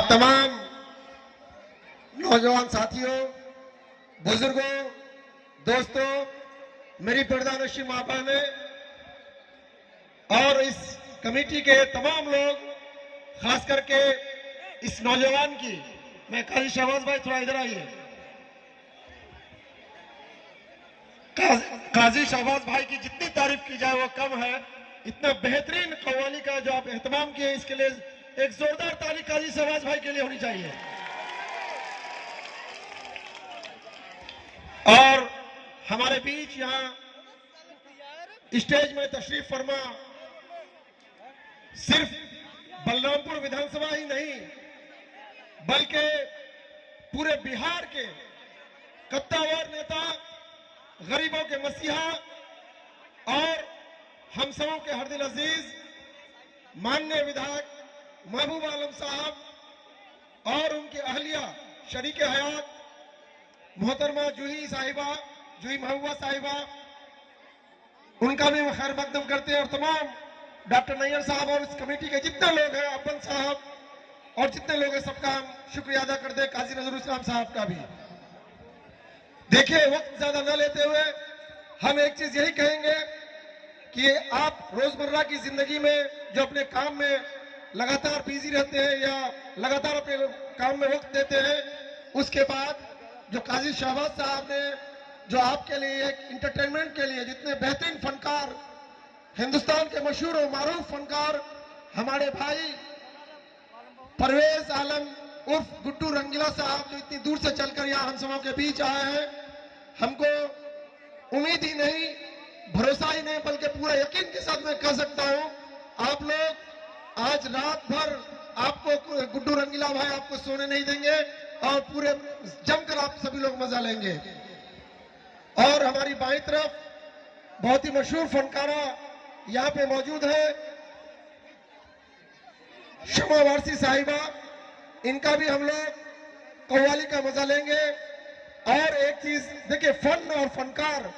आप तमाम नौजवान साथियों, बुजुर्गों, दोस्तों, मेरी पर्दानशी माँ बहनें और इस कमेटी के तमाम लोग, खास करके इस नौजवान की, मैं काजी शहबाज भाई थोड़ा इधर आइए। काजी शहबाज भाई की जितनी तारीफ की जाए वो कम है। इतना बेहतरीन कव्वाली का जो आप एहतमाम किए, इसके लिए एक जोरदार ताली काजी शहबाज भाई के लिए होनी चाहिए। और हमारे बीच यहाँ स्टेज में तशरीफ फरमा सिर्फ बलरामपुर विधानसभा ही नहीं, बल्कि पूरे बिहार के कद्दावर नेता, गरीबों के मसीहा और हम सबों के हरदिल अजीज माननीय विधायक महबूब आलम साहब और उनकी अहलिया शरीक हयात मोहतरमा जूही महबूबा साहिबा, उनका भी खैर मकदम करते हैं। और तमाम डॉक्टर नैयर साहब और इस कमेटी के जितने लोग हैं, अब्बन साहब और जितने लोग हैं, सबका हम शुक्रिया अदा करते हैं। काजी नजरुल इस्लाम साहब का भी। देखिए, वक्त ज्यादा न लेते हुए हम एक चीज यही कहेंगे कि आप रोजमर्रा की जिंदगी में जो अपने काम में लगातार बिजी रहते हैं या लगातार अपने काम में वक्त देते हैं, उसके बाद जो काजी शहबाज साहब ने जो आपके लिए एक इंटरटेनमेंट के लिए जितने बेहतरीन फनकार, हिंदुस्तान के मशहूर और मारूफ फनकार हमारे भाई परवेज आलम उर्फ गुड्डू रंगीला साहब, जो इतनी दूर से चलकर यहाँ हम सबों के बीच आए हैं, हमको उम्मीद ही नहीं, भरोसा ही नहीं, बल्कि पूरा यकीन के साथ मैं कह सकता हूँ, आप लोग आज रात भर आपको गुड्डू रंगीला भाई आपको सोने नहीं देंगे और पूरे जमकर आप सभी लोग मजा लेंगे। और हमारी बाईं तरफ बहुत ही मशहूर फनकारा यहाँ पे मौजूद है, शमा वारसी साहिबा, इनका भी हम लोग कव्वाली का मजा लेंगे। और एक चीज देखिए, फन और फनकार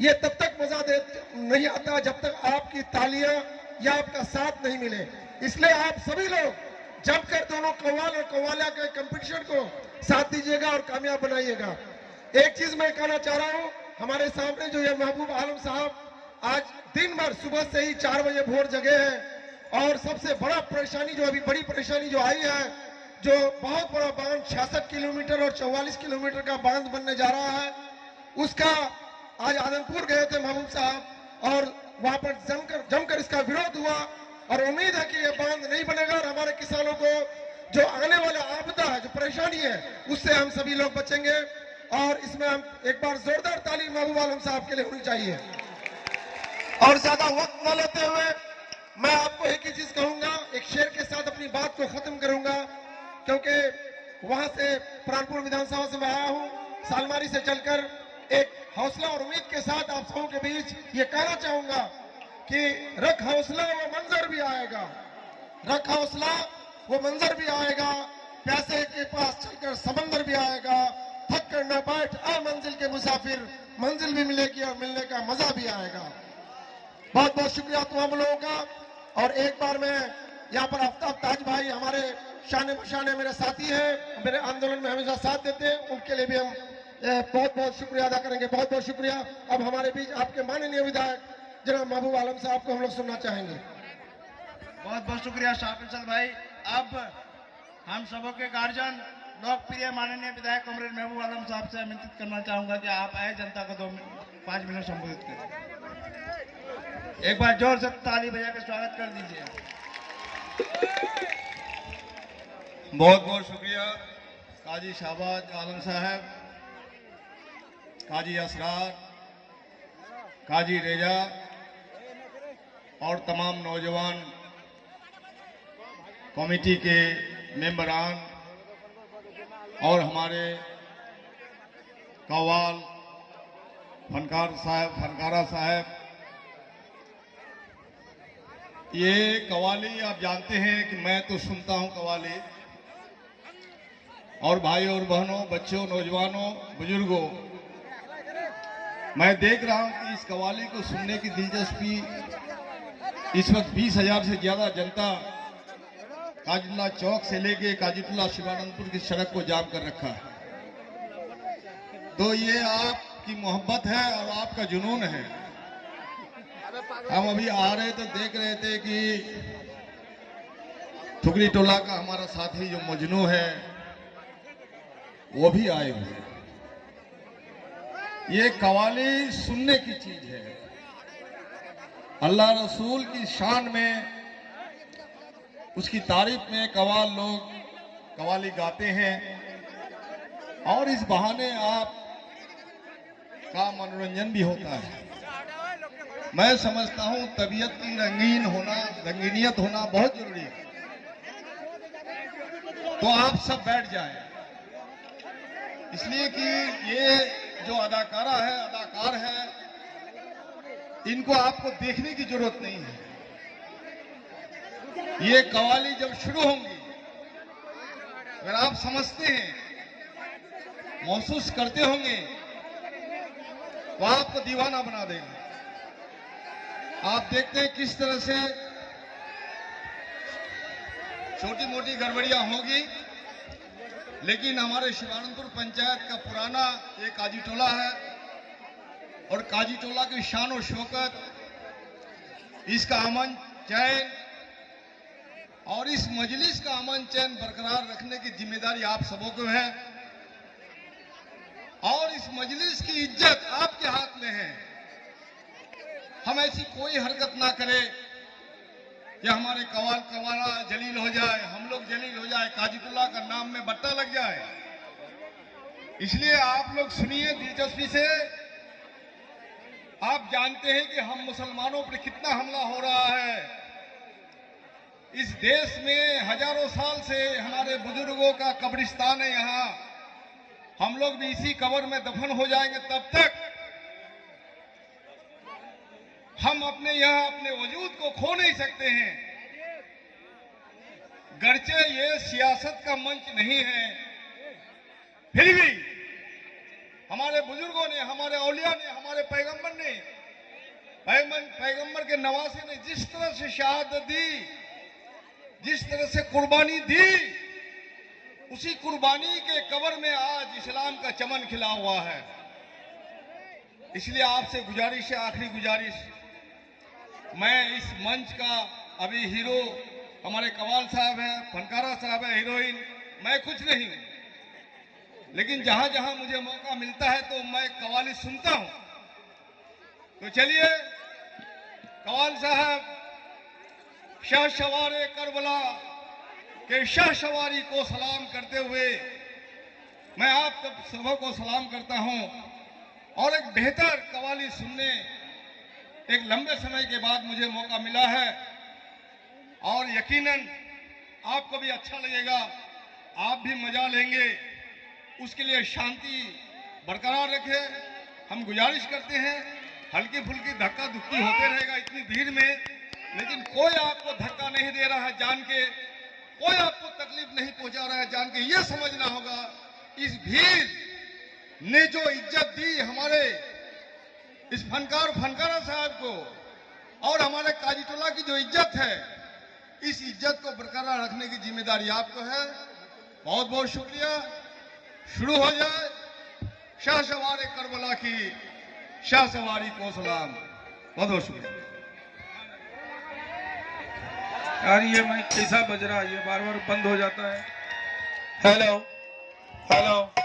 ये तब तक मजा नहीं आता जब तक आपकी तालियां या आपका साथ नहीं मिले। इसलिए आप सभी लोग जमकर दोनों कव्वाल और कव्वालिया के कंपटीशन को साथ दीजिएगा और कामयाब बनाइएगा। एक चीज मैं कहना चाह रहा हूं, हमारे सामने जो ये महबूब आलम साहब आज दिन भर सुबह से ही 4 बजे भोर जगे हैं और सबसे बड़ा परेशानी जो अभी बड़ी परेशानी जो आई है, जो बहुत बड़ा बांध 66 किलोमीटर और 44 किलोमीटर का बांध बनने जा रहा है, उसका आज आदमपुर गए थे महबूब साहब और वहां पर जमकर इसका विरोध हुआ। और उम्मीद है कि ये बांध नहीं बनेगा और हमारे किसानों को जो आने वाला आपदा है, जो परेशानी है, उससे हम सभी लोग बचेंगे। और इसमें हम एक बार जोरदार ताली महबूब आलम साहब के लिए होनी चाहिए। और ज्यादा वक्त न लेते हुए मैं आपको एक ही चीज कहूंगा, एक शेर के साथ अपनी बात को खत्म करूंगा, क्योंकि वहां से प्राणपुर विधानसभा से मैं आया हूं, सालमारी से चलकर एक हौसला और उम्मीद के साथ आप सबों के बीच ये कहना चाहूंगा कि रख हौसला वो मंजर भी आएगा, रख हौसला वो मंजर भी आएगा, प्यासे के पास चलकर समंदर भी आएगा, थक कर न बैठ आ मंजिल के मुसाफिर, मंजिल भी मिलेगी और मिलने का मजा भी आएगा। बहुत बहुत शुक्रिया तमाम लोगों का। और एक बार मैं यहाँ पर आफ्ताब ताज भाई हमारे शान बशाने मेरे साथी हैं, मेरे आंदोलन में हमेशा साथ देते हैं, उनके लिए भी हम बहुत बहुत शुक्रिया अदा करेंगे। बहुत बहुत शुक्रिया। अब हमारे बीच आपके माननीय विधायक जनाब महबूब आलम साहब को हम लोग सुनना चाहेंगे। बहुत बहुत शुक्रिया शाह भाई। अब हम सबों के गार्जियन लोकप्रिय माननीय विधायक कमरेड महबूब आलम साहब से आमंत्रित करना चाहूंगा कि आप आए जनता को 5 मिनट संबोधित करें। एक बार जोर से ताली बजा के स्वागत कर दीजिए। बहुत बहुत शुक्रिया काजी शहबाज आलम साहब, काजी असरार, काजी रेजा और तमाम नौजवान कमेटी के मेंबरान और हमारे कव्वाल फनकारा साहब। ये कव्वाली आप जानते हैं कि मैं तो सुनता हूं कव्वाली, और भाई और बहनों, बच्चों, नौजवानों, बुजुर्गों, मैं देख रहा हूं कि इस कव्वाली को सुनने की दिलचस्पी इस वक्त 20,000 से ज्यादा जनता काजीटोला चौक से लेके काजीटोला शिवानंदपुर की सड़क को जाम कर रखा है। तो ये आपकी मोहब्बत है और आपका जुनून है। हम अभी आ रहे तो देख रहे थे कि ठुकरी टोला का हमारा साथी जो मजनू है वो भी आए हुए हैं। ये कवाली सुनने की चीज है। अल्लाह रसूल की शान में, उसकी तारीफ में कवाल लोग कवाली गाते हैं और इस बहाने आप का मनोरंजन भी होता है। मैं समझता हूं तबीयत की रंगीनियत होना बहुत जरूरी है। तो आप सब बैठ जाएं, इसलिए कि ये जो अदाकार है, इनको आपको देखने की जरूरत नहीं है। ये कवाली जब शुरू होंगी, अगर आप समझते हैं, महसूस करते होंगे, तो आपको दीवाना बना देगा। आप देखते हैं किस तरह से छोटी मोटी गड़बड़ियां होगी, लेकिन हमारे शिवानंदपुर पंचायत का पुराना एक काजीटोला है और काजीटोला की शान और शौकत, इसका अमन चैन और इस मजलिस का अमन चैन बरकरार रखने की जिम्मेदारी आप सबों को है और इस मजलिस की इज्जत आपके हाथ में है। हम ऐसी कोई हरकत ना करें कि हमारे कवाला जलील हो जाए, हम लोग जलील हो जाए, काजीटोला का नाम में बट्टा लग जाए। इसलिए आप लोग सुनिए दिलचस्पी से। आप जानते हैं कि हम मुसलमानों पर कितना हमला हो रहा है। इस देश में हजारों साल से हमारे बुजुर्गों का कब्रिस्तान है। यहाँ हम लोग भी इसी कब्र में दफन हो जाएंगे, तब तक हम अपने यहाँ अपने वजूद को खो नहीं सकते हैं। गरचे ये सियासत का मंच नहीं है, फिर भी हमारे बुजुर्गों ने, हमारे औलिया ने, हमारे पैगंबर ने, पैगंबर के नवासे ने जिस तरह से शहादत दी, जिस तरह से कुर्बानी दी, उसी कुर्बानी के कब्र में आज इस्लाम का चमन खिला हुआ है। इसलिए आपसे गुजारिश है, आखिरी गुजारिश, मैं इस मंच का अभी हीरो हमारे कवाल साहब है, फनकारा साहब है, हीरोइन, मैं कुछ नहीं हूं, लेकिन जहां जहां मुझे मौका मिलता है तो मैं कवाली सुनता हूं। तो चलिए, कवाल साहब शाह सवारे करबला के शाह सवारी को सलाम करते हुए मैं आप सबों को सलाम करता हूं और एक बेहतर कवाली सुनने एक लंबे समय के बाद मुझे मौका मिला है और यकीनन आपको भी अच्छा लगेगा, आप भी मजा लेंगे। उसके लिए शांति बरकरार रखें, हम गुजारिश करते हैं। हल्की फुल्की धक्का धुक्की होते रहेगा इतनी भीड़ में, लेकिन कोई आपको धक्का नहीं दे रहा है जान के, कोई आपको तकलीफ नहीं पहुंचा रहा है जान के। ये समझना होगा, इस भीड़ ने जो इज्जत दी हमारे इस फनकारा साहब को और हमारे काजीटोला की जो इज्जत है, इस इज्जत को बरकरार रखने की जिम्मेदारी आपको है। बहुत बहुत शुक्रिया। शुरू हो जाए शाह सवारी करबला की शाह सवारी को सलाम। बहुत बहुत शुक्रिया। यार ये माइक कैसा बज रहा है, ये बार बार बंद हो जाता है। Hello hello